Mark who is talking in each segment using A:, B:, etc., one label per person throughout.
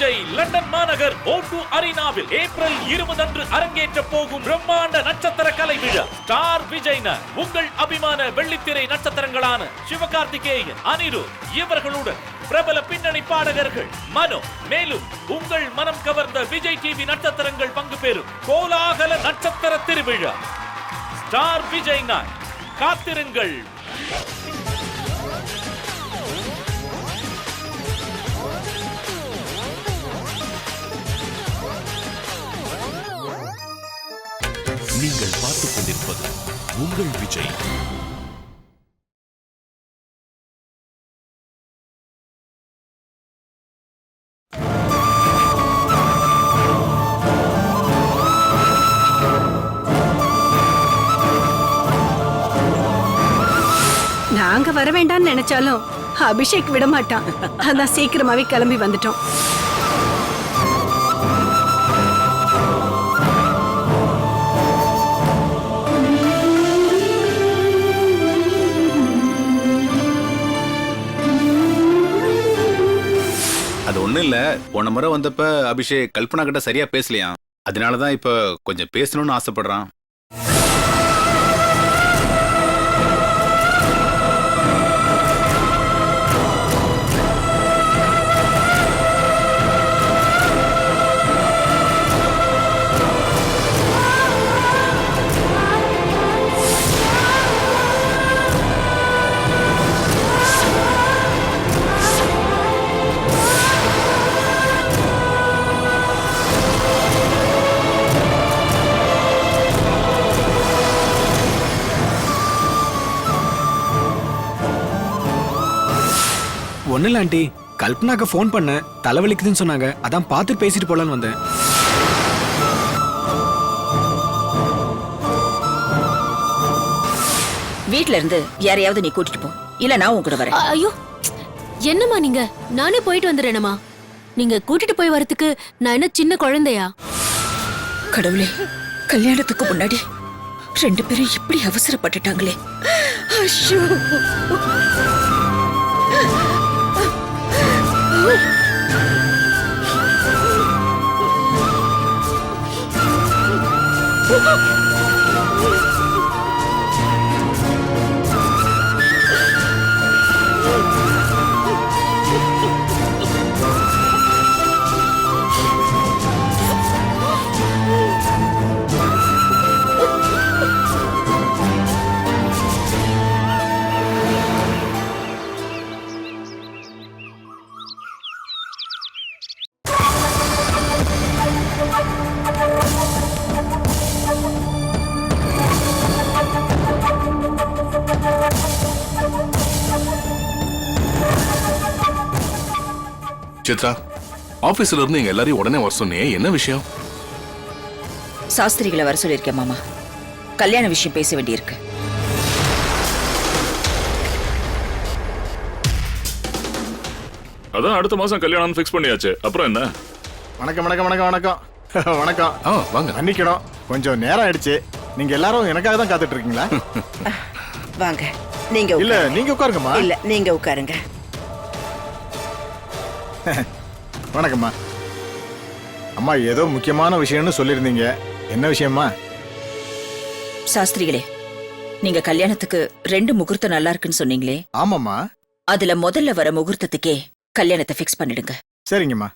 A: Vijay London மாநகர் O2 அரீனாவில் April 20 அன்று அரங்கேற்ற போகும் பிரம்மாண்ட நட்சத்திர கலை விழா. ஸ்டார் விஜய்னர் உங்கள் அபிமான வெள்ளித்திரை நட்சத்திரங்களான சிவகார்த்திகேயன், அனிருத் இவர்களுடன் பிரபல பின்னணி பாடகர்கள் மனோ, மேலும் உங்கள் மனம் கவர்ந்த விஜய் டிவி நட்சத்திரங்கள் பங்கு பெறும் கோலாகல நட்சத்திர திருவிழா. ஸ்டார் விஜய்னர், காத்திருங்கள். நீங்கள் பார்த்துக் கொண்டிருப்பது உங்கள் விஜய்.
B: நாங்க வர வேண்டாம்னு நினைச்சாலும் அபிஷேக் விட மாட்டான். அதான் சீக்கிரமாவே கிளம்பி வந்துட்டோம்.
C: அது ஒண்ணும் இல்ல, போன முறை வந்தப்ப அபிஷேக் கல்பனா கிட்ட சரியா பேசலையா, அதனாலதான் இப்ப கொஞ்சம் பேசணும்னு ஆசைப்படுறான்.
D: ஒன்னும் இல்ல ஆண்டி, கல்பனாக்கு ஃபோன் பண்ண, தலைவலிக்குதுன்னு சொன்னாங்க, அதான் பார்த்து பேசிட்டு போலான்னு வந்தேன்.
E: வீட்ல இருந்து யாரையாவது நீ கூட்டிட்டு போ, இல்ல நான் உன் கூட வரேன்.
F: ஐயோ என்னம்மா நீங்க, நானே போயிட்டு வந்துடுறேனம்மா. நீங்க கூட்டிட்டு போய் வரதுக்கு நான் என்ன சின்ன குழந்தையா?
E: கடவுளே, கல்யாணத்துக்கு முன்னாடி 2 பேரும் இப்படி அவசரப்பட்டுட்டாங்களே. ஐயோ,
G: சித்ரா, ஆபீஸ்ல இருந்து எங்க எல்லாரையும் உடனே வர சொன்னே, என்ன விஷயம்?
E: சாஸ்திரிகளை வர சொல்லியிருக்கேன் மாமா. கல்யாண விஷயம் பேச வேண்டியிருக்கு.
H: அதான் அடுத்த மாசம் கல்யாணம் ஃபிக்ஸ் பண்ணியாச்சு, அப்புறம் என்ன?
I: வணக்கம் வணக்கம் வணக்கம் வணக்கம் வணக்கம்.
G: வாங்க.
I: மன்னிக்கணும், கொஞ்சம் நேரம் ஆயிடுச்சு. நீங்க எல்லாரும் எனக்காக தான் காத்துட்டு இருக்கீங்களா?
E: வாங்க, நீங்க
I: இல்ல நீங்க உட்காருங்கம்மா.
E: இல்ல நீங்க உட்காருங்க.
I: வணக்கம்மா. அம்மா, ஏதோ முக்கியமான விஷயம்னு சொல்லியிருந்தீங்க, என்ன விஷயமா?
E: சாஸ்திரிகளே, நீங்க கல்யாணத்துக்கு 2 முகூர்த்தம் நல்லா இருக்குன்னு சொன்னீங்களே.
I: ஆமாம்மா.
E: அதுல முதல்ல வர முகூர்த்தத்துக்கே கல்யாணத்தை ஃபிக்ஸ் பண்ணிடுங்க.
I: சரிங்கம்மா.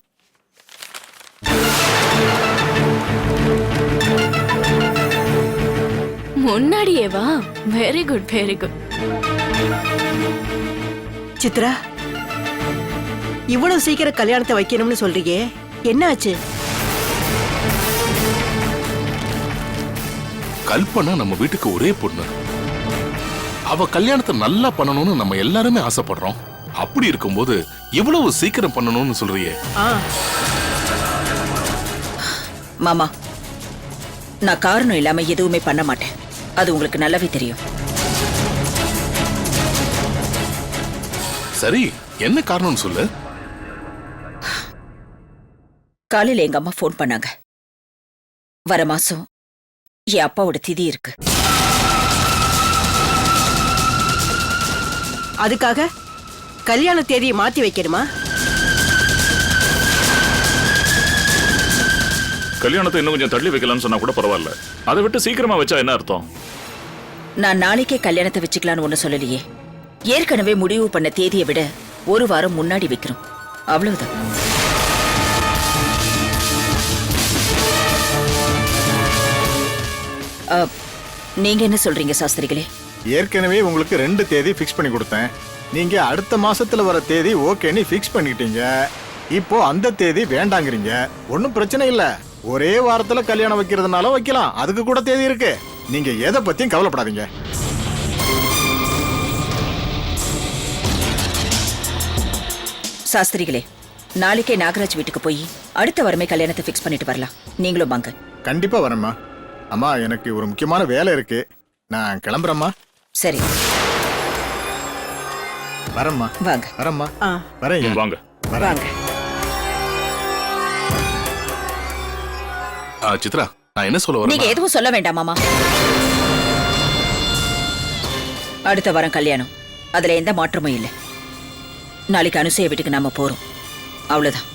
F: முன்னாடியே வா. Very good very good.
J: Chitra, இவ்வளவு சீக்கிரம் கல்யாணத்தை வைக்கணும்னு சொல்றீங்க, என்ன ஆச்சு?
G: கல்பனா நம்ம வீட்டுக்கு ஒரே பொண்ணு. அவ கல்யாணத்தை நல்லா பண்ணணும்னு நம்ம எல்லாருமே ஆசைப்படுறோம். அப்படி இருக்கும்போது இவ்வளவு சீக்கிரம் பண்ணணும்னு சொல்றியே.
E: மாமா, நான் காரணம் இல்லாம எதுவுமே பண்ண மாட்டேன். அது உங்களுக்கு நல்லாவே தெரியும்.
G: சரி, என்ன காரணம்னு சொல்லு.
E: காலையில எங்க அம்மா ஃபோன் பண்ணாங்க. வர மாசம் என் அப்பாவோட திதி இருக்கு.
J: அதுக்காக கல்யாண தேதியை மாத்தி வைக்கணுமா?
H: கல்யாணத்தை இன்னும் கொஞ்சம் தள்ளி வைக்கலாம்னு சொன்னா கூட பரவாயில்ல. அதை விட்டு சீக்கிரமா வச்சா என்ன அர்த்தம்?
E: நான் நாளைக்கே கல்யாணத்தை வச்சுக்கலான்னு ஒண்ணு சொல்லலையே. ஏற்கனவே முடிவு பண்ண தேதியை விட ஒரு வாரம் முன்னாடி வைக்கிறோம், அவ்வளவுதான். நீங்க என்ன சொல்றீங்க சாஸ்திரிகளே?
I: ஏற்கனவே உங்களுக்கு 2 தேதி ஃபிக்ஸ் பண்ணி கொடுத்தேன். நீங்க அடுத்த மாசத்துல வர தேதி ஓகேன்னு ஃபிக்ஸ் பண்ணிக்கிட்டீங்க. இப்போ அந்த தேதி வேண்டாங்கிறீங்க. ஒன்றும் பிரச்சனை இல்ல, ஒரே வாரத்துல கல்யாணம் வைக்கிறதுனால வைக்கலாம், அதுக்கு கூட தேதி இருக்கு. நீங்க எதை பத்தியும் கவலைப்படாதீங்க.
E: சாஸ்திரிகளே, நாளைக்கே நாகராஜ் வீட்டுக்கு போய் அடுத்த வாரமே கல்யாணத்தை ஃபிக்ஸ் பண்ணிட்டு வரலாம். நீங்களும் வாங்க.
I: கண்டிப்பா வரேம்மா. அம்மா, எனக்கு ஒரு முக்கியமான வேலை இருக்கு, நான் கிளம்புறேம்மா.
E: சரி,
I: வரேம்மா.
E: வாங்க.
I: வரேம்மா. வரேன்.
H: வாங்க.
E: வாங்க.
G: சித்ரா, நான் என்ன சொல்ல
E: நீங்க
G: வரேன்?
E: எதுவும் சொல்ல வேண்டாம் மாமா. அடுத்த வாரம் கல்யாணம், அதுல எந்த மாற்றமும் இல்லை. நாளைக்கு அனுசூயா வீட்டுக்கு நாம போறோம், அவ்வளவுதான்.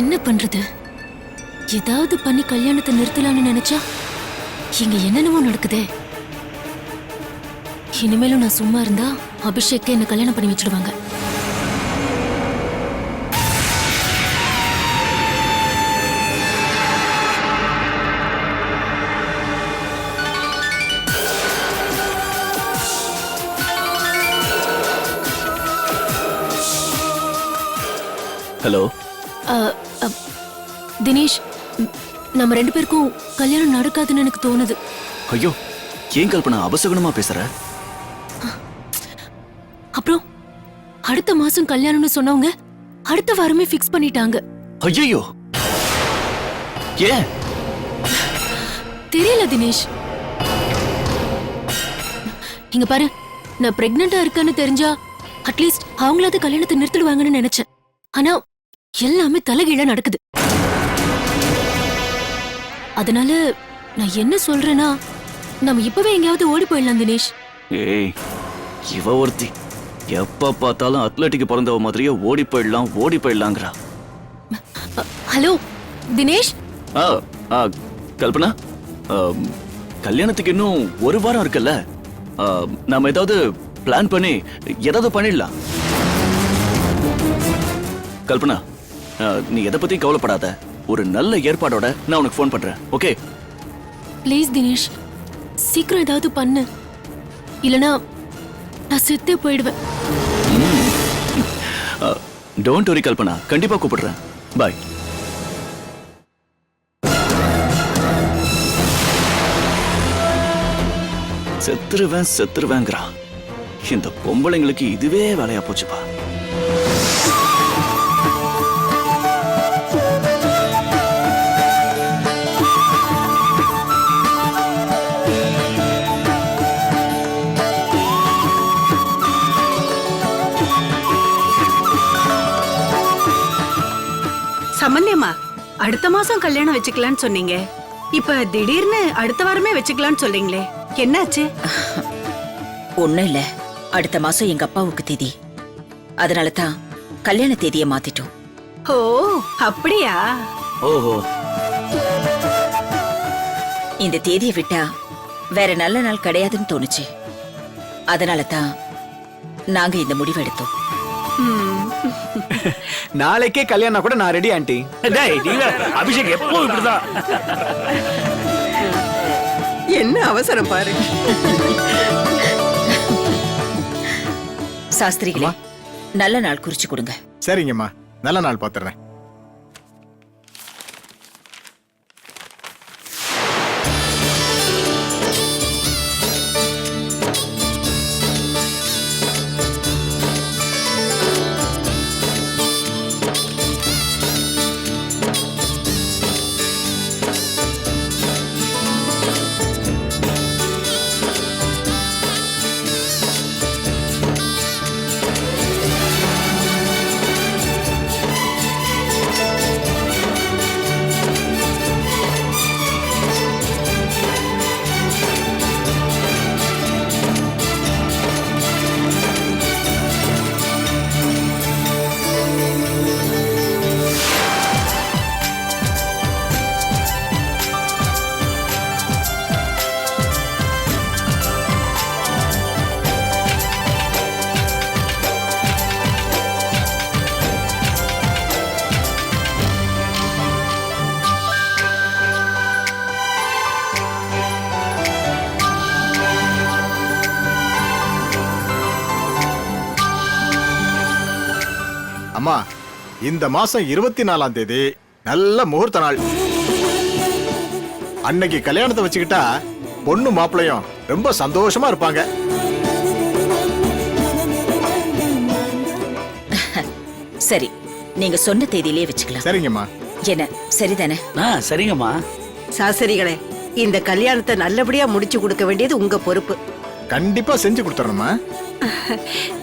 F: என்ன பண்றது? ஏதாவது பண்ணி கல்யாணத்தை நிறுத்தலாம்னு நினைச்சா இங்க என்னென்னவோ நடக்குதே. இனிமேலும் நான் சும்மா இருந்தா அபிஷேக் என்ன கல்யாணம் பண்ணி வச்சிடுவாங்க.
K: ஹலோ
F: தினேஷ், நம்ம 2 பேருக்கும் கல்யாணம் நடக்காதுன்னு எனக்கு தோணுது.
K: ஐயோ, ஏன் கல்பனா அபசகுணமா பேசுற?
F: அப்புறம் அடுத்த மாசம் கல்யாணம்னு சொன்னவங்க அடுத்த வாரமே ஃபிக்ஸ் பண்ணிட்டாங்க.
K: ஐயோ, ஏன்
F: தெரியல தினேஷ். இங்க பாரு, நான் பிரெக்னண்டா இருக்கேன்னு தெரிஞ்சா அட்லீஸ்ட் அவங்களாவது கல்யாணத்தை நிறுத்திடுவாங்கன்னு நினைச்சேன். ஆனா எல்லாமே தலைகீழா நடக்குது. அதனால நான் என்ன சொல்றேன்னா, நம்ம இப்பவே எங்கேயாவது ஓடி போயிடலாம் தினேஷ்.
K: ஏய், இவ ஒருத்தி எப்ப பார்த்தாலும் அத்லட்டிக்கு பிறந்தவ மாதிரியே ஓடி போயிடலாங்கிறா.
F: ஹலோ தினேஷ்.
K: கல்பனா, கல்யாணத்துக்கு இன்னும் ஒரு வாரம் இருக்குல்ல, நாம ஏதாவது பிளான் பண்ணி ஏதாவது பண்ணிடலாம். கல்பனா, நீ எதை பத்தி கவலைப்படாத, ஒரு நல்ல ஏற்பாடோட நான் உனக்கு ஃபோன் பண்றேன். ஓகே?
F: ப்ளீஸ் தினேஷ், சீக்கிரம் ஏதாவது பண்ணு, இல்லனா நான் செத்தே போயிடுவேன்.
K: டோன்ட் வரி கல்பனா, கண்டிப்பா கூப்பிடுறேன். பாய். செத்துருவேங்கிறா. இந்த பொம்பளைங்களுக்கு இதுவே வேலையா போச்சுப்பா.
B: சம்பந்தியம்மா, அடுத்த மாசம் கல்யாணம் வச்சுக்கலாம்னு சொன்னீங்க, இப்ப திடீர்னு அடுத்த வாரமே வச்சுக்கலாம்னு சொல்றீங்களே, என்னாச்சு?
E: ஒண்ணும் இல்ல, அடுத்த மாசம் எங்க அப்பாவுக்கு தேதி, அதனால தான் கல்யாண தேதியை மாத்திட்டோம்.
B: ஓ, அப்படியா?
K: ஓஹோ.
E: இந்த தேதியை விட்டா வேற நல்ல நாள் கிடையாதுன்னு தோணுச்சு. அதனால தான் நாங்க இந்த முடிவு எடுத்தோம்.
D: நாளைக்கே கல்யாணம் கூட நான் ரெடி ஆண்டி.
K: அபிஷேக் எப்போ இப்படிதான்.
J: என்ன அவசரம் பாரு.
E: சாஸ்திரிகளே, நல்ல நாள் குறிச்சு கொடுங்க.
I: சரிங்கம்மா, நல்ல நாள் பார்த்துறேன். அம்மா இந்த மாசம் 24ஆம் தேதி நல்ல முகூர்த்த நாள். அன்னைக்கு கல்யாணத்தை வச்சுக்கிட்டா பொண்ணு மாப்பிள்ளையும் ரொம்ப சந்தோஷமா இருப்பாங்க.
E: சரி, நீங்க சொன்ன தேதியிலே வச்சுக்கலாம்.
I: சரிங்கம்மா.
E: என்ன சரிதானே?
K: சரிங்கம்மா.
J: சாசரிகளே, இந்த கல்யாணத்தை நல்லபடியா முடிச்சு கொடுக்க வேண்டியது உங்க பொறுப்பு.
I: கண்டிப்பா செஞ்சு கொடுத்துறோம்மா.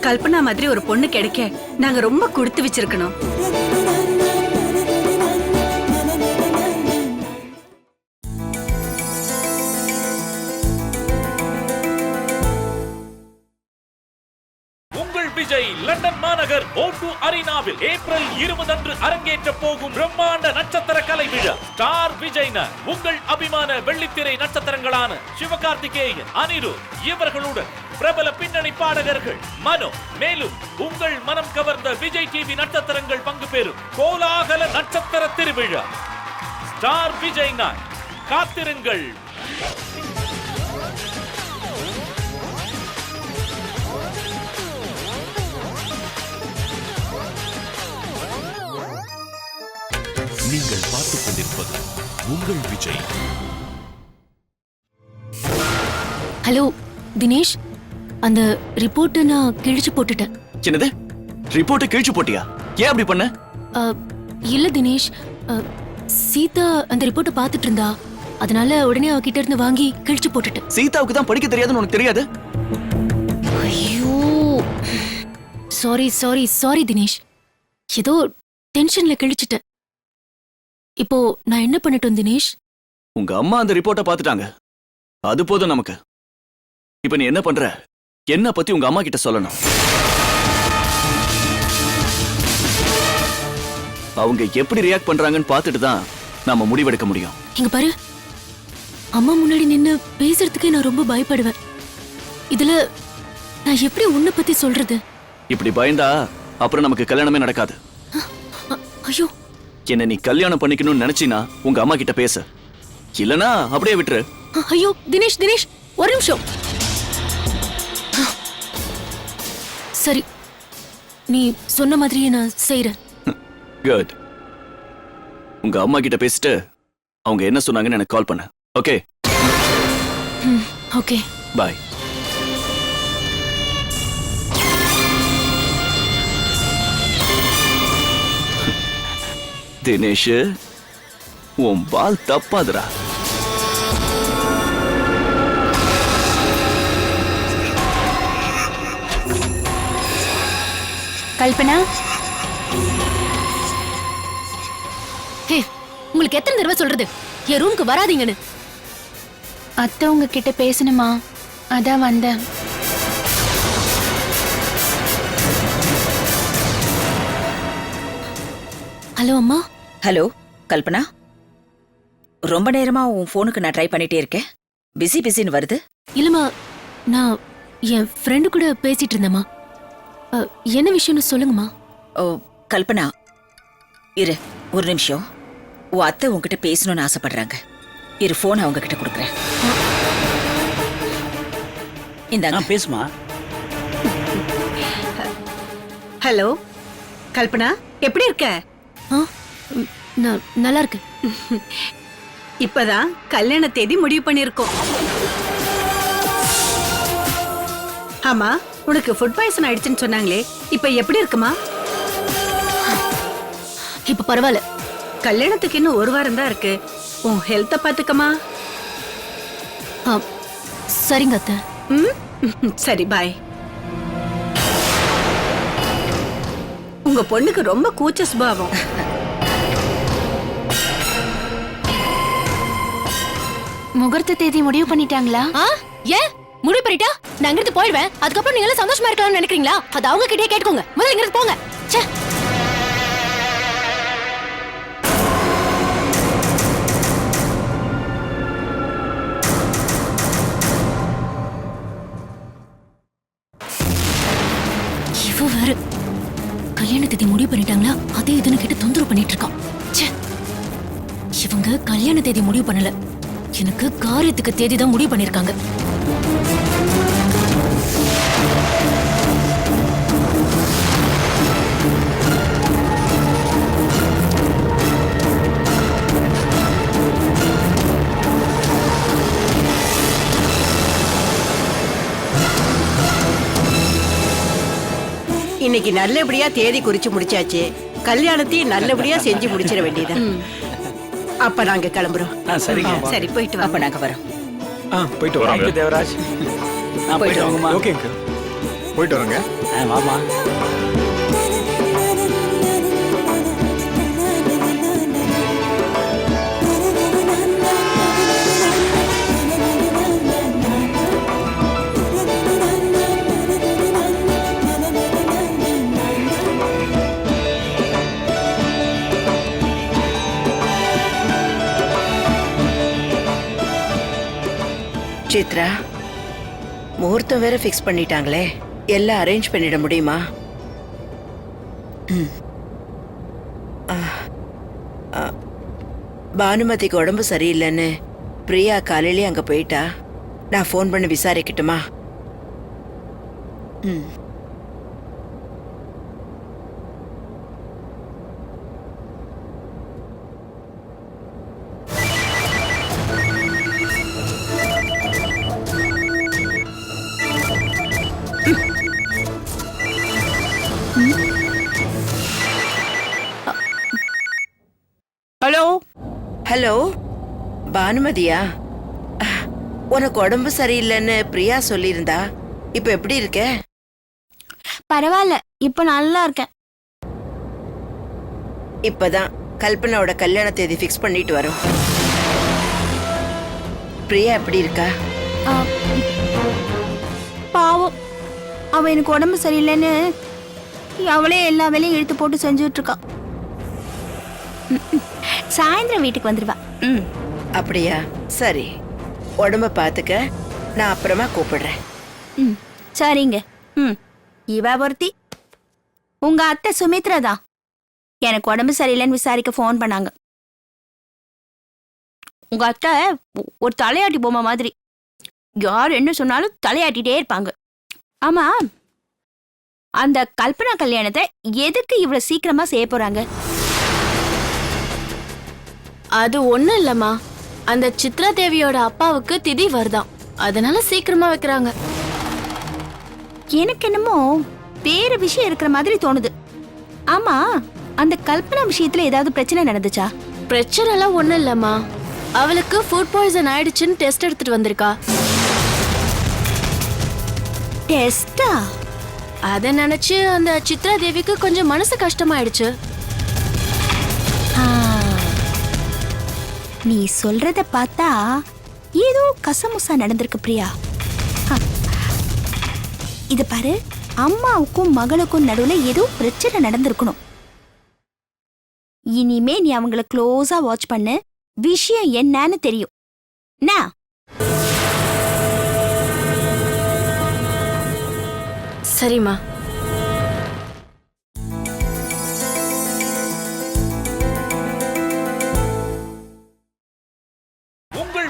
B: கல்பனா மாதிரி ஒரு பொண்ணு கிடைக்க நாங்க ரொம்ப கொடுத்து வச்சிருக்கணும்.
A: உங்கள் விஜய் லண்டன் மாநகர் O2 அரினாவில் ஏப்ரல் 20 அன்று அரங்கேற்ற போகும் பிரம்மாண்ட நட்சத்திர கலை விழா. ஸ்டார் விஜய்னர் உங்கள் அபிமான வெள்ளித்திரை நட்சத்திரங்களான சிவகார்த்திகேயன், அனிருத் இவர்களுடன் பிரபல பின்னணி பாடகர்கள் மனோ, மேலும் உங்கள் மனம் கவர்ந்த விஜய் டிவி நட்சத்திரங்கள் பங்கு பெறும் கோலாகல நட்சத்திர திருவிழா. ஸ்டார் விஜய்னர், காத்திருங்கள்.
L: நீங்கள் பார்த்துக் கொண்டிருப்பது உங்கள் விஜய்.
F: ஹலோ தினேஷ், அந்த ரிப்போர்ட்டை நான் கிழிச்சு போட்டுட்டேன்.
K: என்னது? ரிப்போர்ட்டை கிழிச்சு போட்டியா? ஏன் அப்படி பண்ண?
F: இல்ல தினேஷ், சீதா அந்த ரிப்போர்ட்டை பார்த்துட்டு இருந்தா, அதனால உடனே அவகிட்ட இருந்து வாங்கி கிழிச்சு போட்டுட்டேன்.
K: சீதாவுக்கு தான் படிக்க தெரியாதுன்னு உனக்கு தெரியாது?
F: ஐயோ, சாரி சாரி சாரி தினேஷ், ஏதோ டென்ஷன்ல கிழிச்சிட்டேன். இப்போ நான் என்ன பண்ணட்டும் தினேஷ்?
K: உங்க அம்மா அந்த ரிப்போர்ட்டை பார்த்துட்டாங்க, அது போதும் நமக்கு. இப்ப நீ என்ன பண்ற? என்ன பத்தி உங்க அம்மா கிட்ட சொல்லணும். அவங்க எப்படி ரியாக்ட் பண்றாங்கன்னு பார்த்துட்டு தான் நாம முடிவெடுக்க முடியும்.
F: இங்க பாரு, அம்மா முன்னாடி நின்னு பேசுறதுக்கே நான் ரொம்ப பயப்படுவேன். இதுல நான் எப்படி உன்னை பத்தி சொல்றது?
K: இப்படி பயந்தா அப்புறம் நமக்கு கல்யாணமே நடக்காது.
F: ஐயோ,
K: என்ன நீ கல்யாணம் பண்ணிக்கணும்னு நினைச்சினா உங்க அம்மா கிட்ட பேசு, இல்லனா அப்படியே விட்டுரு.
F: ஐயோ தினேஷ் தினேஷ், ஒரு நிமிஷம். சரி, நீ சொன்ன மாதிரியே நான் செய்றேன்.
K: குட். உங்க அம்மா கிட்ட பேசிட்டு அவங்க என்ன சொன்னாங்கன்னு எனக்கு கால் பண்ணு. ஓகே?
F: ஓகே,
K: பாய். தினேஷ், உன் பால் தப்பாதுடா.
F: கல்பனா, ஹே, உங்களுக்கு எத்தனை தடவை சொல்றது என் ரூமுக்கு வராதீங்கன்னு?
M: அத்தை உங்ககிட்ட பேசணுமா, அதான் வந்தேன்.
F: ஹலோ அம்மா.
E: ஹலோ கல்பனா, ரொம்ப நேரமா உன் போனுக்கு நான் ட்ரை பண்ணிட்டே இருக்கேன். பிஸின்னு வருது.
F: இல்லம்மா, நான் என் ஃப்ரெண்டு கூட பேசிட்டு இருந்தேம்மா. என்ன விஷயம்னு சொல்லுங்கம்மா.
E: ஓ கல்பனா, இரு ஒரு நிமிஷம். உன் அத்தை உன்கிட்ட பேசணும்னு ஆசைப்படுறாங்க. இரு, போன் அவங்க கிட்ட கொடுக்குறேன். இந்தாங்க,
K: பேசுமா.
B: ஹலோ கல்பனா, எப்படி இருக்க?
F: நான் நல்லா இருக்கு.
B: இப்பதான் கல்யாண தேதி முடிவு பண்ணிருக்கோம். ஆமா, உனக்கு ஃபுட் பாய்சன் ஆயிடுச்சுன்னு சொன்னாங்களே, இப்ப எப்படி இருக்குமா?
F: இப்ப பரவாயில்ல.
B: கல்யாணத்துக்கு இன்னும் ஒரு வாரம் தான் இருக்கு. உன் ஹெல்த்த பாத்துக்கமா.
F: சரிங்க அத்தை.
B: சரி, பாய். உங்க பொண்ணுக்கு ரொம்ப கூச்ச சுபாவம்.
M: முகூர்த்த தேதி முடிவு பண்ணிட்டாங்களா?
F: ஏன் முடிவு பண்ணிட்டா நான் இங்கிருந்து போயிடுவேன். அதுக்கப்புறம் நீங்க எல்லாம் சந்தோஷமா இருக்கலாம்னு நினைக்கிறீங்களா? அது அவங்க கிட்டே கேட்டுக்கோங்க. முதல்ல இங்கிருந்து போங்க. ச்சே. இவ வேற கல்யாண தேதி முடிவு பண்ணிட்டாங்களா, அதே இதுன்னு கேட்டு தொந்தரவு பண்ணிட்டு இருக்கான். இவங்க கல்யாண தேதி முடிவு பண்ணல, எனக்கு காரியத்துக்கு தேதி தான் முடிவு பண்ணிருக்காங்க.
J: இன்னைக்கு நல்லபடியா தேதி குறிச்சு முடிச்சாச்சு. கல்யாணத்தையும் நல்லபடியா செஞ்சு முடிச்சிட வேண்டியதா. அப்ப நாங்க கிளம்புறோம்.
D: சரிங்க.
B: சரி போயிட்டு
E: அப்ப
B: வாங்க.
E: நாங்க வரோம்.
D: போயிட்டு வரோம்.
K: தேவராஜ் போயிட்டு வாங்கம்மா.
D: Okay uncle.
I: போயிட்டு வரோங்க.
K: வாமா.
J: சித்ரா, முகூர்த்தம் வேற ஃபிக்ஸ் பண்ணிட்டாங்களே, எல்லாம் அரேஞ்ச் பண்ணிட முடியுமா? பானுமதிக்கு உடம்பு சரியில்லைன்னு பிரியா காலையிலேயே அங்க போயிட்டா. நான் ஃபோன் பண்ணி விசாரிக்கட்டுமா?
M: Hello
J: hello, பானுமதியா? உனக்கு உடம்பு சரியில்லைன்னு பிரியா சொல்லியிருந்தா. இப்ப எப்படி இருக்க?
M: பரவாயில்ல, இப்ப நல்லா இருக்கேன்.
J: இப்பதான் கல்பனாவோட கல்யாண தேதி ஃபிக்ஸ் பண்ணிட்டு வரோம். பிரியா எப்படி இருக்கா?
M: பாவம், அவ எனக்கு உடம்பு சரியில்லைன்னு அவளே எல்லா வேலையும் இழுத்து போட்டு செஞ்சுட்டு இருக்கா. சாயந்தரம் வீட்டுக்கு வந்துருவா.
J: அப்படியா? சரி, உடம்ப பாத்துக்க. நான் அப்புறமா கூப்பிடுறேன்.
M: சரிங்க. இவ ஒருத்தி உங்க அத்தை சுமித்ரா தான் எனக்கு உடம்பு சரியில்லைன்னு விசாரிக்க ஃபோன் பண்ணாங்க. உங்க அத்தை ஒரு தலையாட்டி பொம்மை மாதிரி, யார் என்ன சொன்னாலும் தலையாட்டிட்டே இருப்பாங்க. ஆமா, அந்த கல்பனா கல்யாணத்தை எதுக்கு இவ்வளவு சீக்கிரமா செய்ய போறாங்க?
F: அது ஒண்ணும் இல்லம்மா, அந்த சித்ரா தேவியோட அப்பாவுக்கு திதி வருதாம், அதனால சீக்கிரமா வைக்கிறாங்க.
M: எனக்கு என்னமோ வேற விஷயம் இருக்கிற மாதிரி தோணுது. ஆமா, அந்த கல்பனா விஷயத்துல ஏதாவது பிரச்சனை நடந்துச்சா?
F: பிரச்சனை எல்லாம் ஒண்ணும் இல்லம்மா, அவளுக்கு ஃபுட் பாய்சன் ஆயிடுச்சுன்னு டெஸ்ட் எடுத்துட்டு வந்திருக்கா.
M: டெஸ்டா?
F: அத நினைச்சு அந்த சித்ரா தேவிக்கு கொஞ்சம் மனசு கஷ்டமாயிடுச்சு.
M: நீ சொல்றத பார்த்தா ஏதோ கசமுசா நடந்திருக்கு பிரியா. இது பாரு, அம்மாவுக்கும் மகளுக்கும் நடுவுல ஏதோ பிரச்சனை நடந்திருக்கணும். இனிமே நீ அவங்கள க்ளோஸா வாட்ச் பண்ணு, விஷயம் என்னன்னு தெரியும்.
F: சரிம்மா.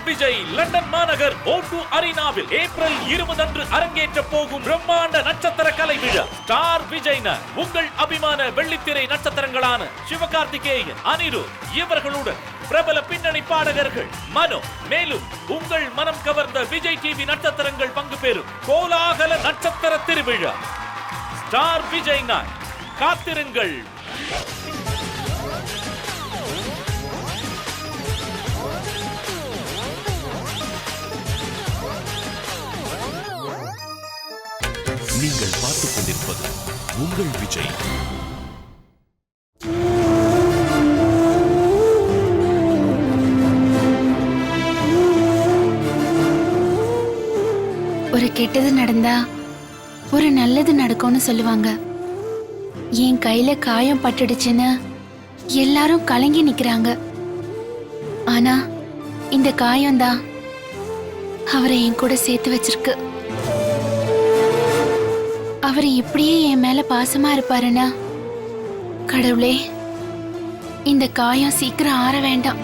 A: விஜய் லண்டன் மாநகர் O2 அரினாவில் ஏப்ரல் 20 அன்று அரங்கேற்ற போகும் பிரம்மாண்ட நட்சத்திர கலை விழா. ஸ்டார் விஜய்னர் உங்கள் அபிமான வெள்ளித்திரை நட்சத்திரங்களான சிவகார்த்திகேயன், அனிருத் இவர்களுடன் பிரபல பின்னணி பாடகர்கள் மனோ, மேலும் உங்கள் மனம் கவர்ந்த விஜய் டிவி நட்சத்திரங்கள் பங்கு பெறும் கோலாகல நட்சத்திர திருவிழா. ஸ்டார் விஜய்னர், காத்திருங்கள்.
L: நீங்கள் பார்த்துக் கொண்டிருப்பது உங்கள் விஜய்.
M: ஒரு கெட்டது நடந்தா ஒரு நல்லது நடக்கும்னு சொல்லுவாங்க. என் கையில காயம் பட்டுடுச்சுன்னு எல்லாரும் கலங்கி நிக்கிறாங்க. ஆனா இந்த காயம்தான் அவரை என் கூட சேர்த்து வச்சிருக்கு. அவர் இப்படியே என் மேல பாசமா இருப்பாருன்னா, கடவுளே, இந்த காயம் சீக்கிரம் ஆற வேண்டாம்.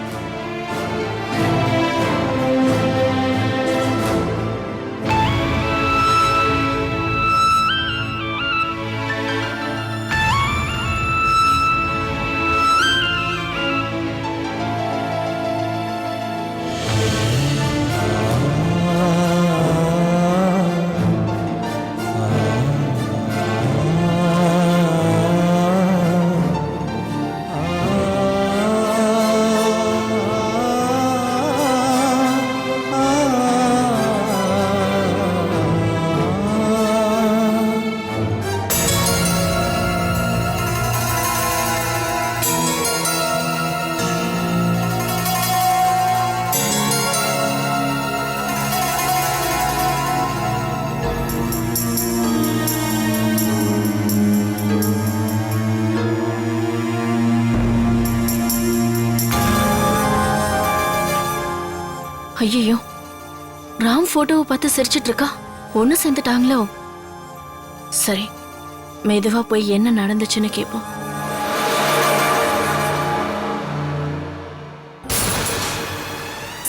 F: ஐயோ, ராம் போட்டோவை பார்த்து சிரிச்சிட்டு இருக்கா. ஒண்ணு சேர்ந்துட்டாங்களோ? சரி, மெதுவா போய் என்ன நடந்துச்சுன்னு கேட்போம்.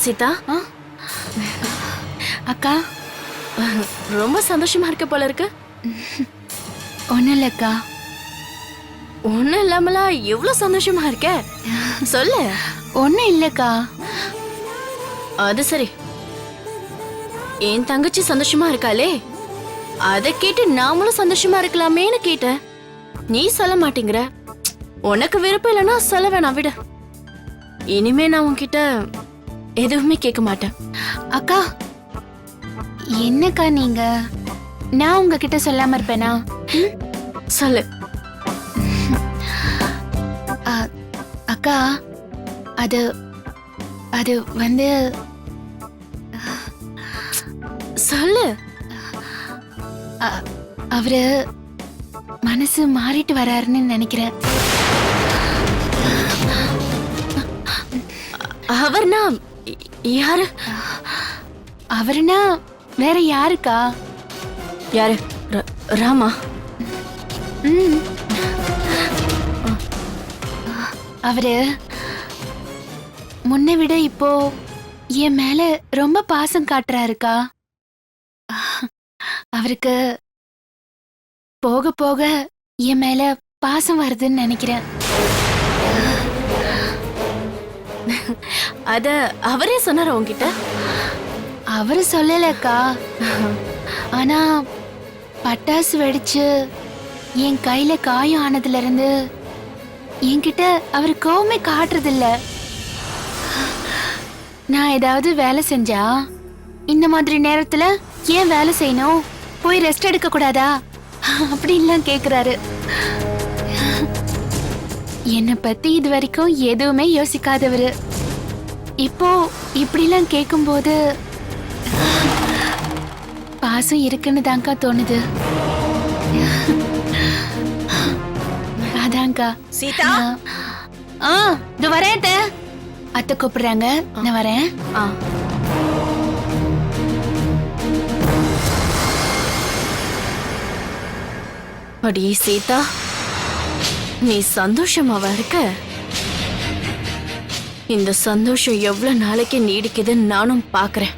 F: சீதா,
M: அக்கா
F: ரொம்ப சந்தோஷமா இருக்க போல இருக்கு.
M: ஒன்னும் இல்லக்கா.
F: ஒண்ணும் இல்லாமலா எவ்வளவு சந்தோஷமா இருக்க? சொல்லு.
M: ஒன்னும் இல்லக்கா.
F: அது சரி, என் தங்கச்சி சந்தோஷமா இருக்காளே, அதை கேட்டு நாமளும் சந்தோஷமா இருக்கலாமேன்னு கேட்டேன். நீ சொல்ல மாட்டேங்கிற. உனக்கு விருப்பம் இல்லைன்னா சொல்ல வேணாம், விடு. இனிமே நான் உன்கிட்ட எதுவுமே கேட்க மாட்டேன்.
M: அக்கா, என்னக்கா நீங்க? நான் உங்ககிட்ட சொல்லாம இருப்பேனா?
F: சொல்லு.
M: அக்கா, அது அது வந்து
F: சொல்லு.
M: அவரு மனசு மாறிட்டு வராருன்னு நினைக்கிறேன்.
F: அவர்னா யாரு?
M: அவருனா வேற யாருக்கா?
F: யாரு? ராமா?
M: அவரு முன்னை விட இப்போ என் மேல ரொம்ப பாசம் காட்டுறாருக்கா. அவருக்கு போக போக என் மேல பாசம் வருதுன்னு நினைக்கிறேன்.
F: அத அவரே சொன்னார உன்கிட்ட?
M: அவரு சொல்லலக்கா. ஆனா பட்டாசு வெடிச்சு என் கையில காயம் ஆனதுல இருந்து என்கிட்ட அவர் கோவமே காட்டுறதில்ல. நான் ஏதாவது வேலை செஞ்சா இந்த மாதிரி நேரத்துல ஏன் வேலை செய்யணும், போய் ரெஸ்ட் எடுக்க கூடாதா அப்படின்லாம் கேக்குறாரு. என்னை பத்தி இது வரைக்கும் எதுவுமே யோசிக்காதவரு இப்போ இப்படிலாம் கேட்கும்போது பாசம் இருக்குன்னு தான்க்கா தோணுது. அதான்க்கா.
J: சீதா,
M: இது வரேன். அத்தை கூப்பிடுறாங்க, நான் வரேன்.
F: அடி சீதா, நீ சந்தோஷமாவா இருக்க? இந்த சந்தோஷம் எவ்வளவு நாளைக்கு நீடிக்குதுன்னு நானும் பாக்குறேன்.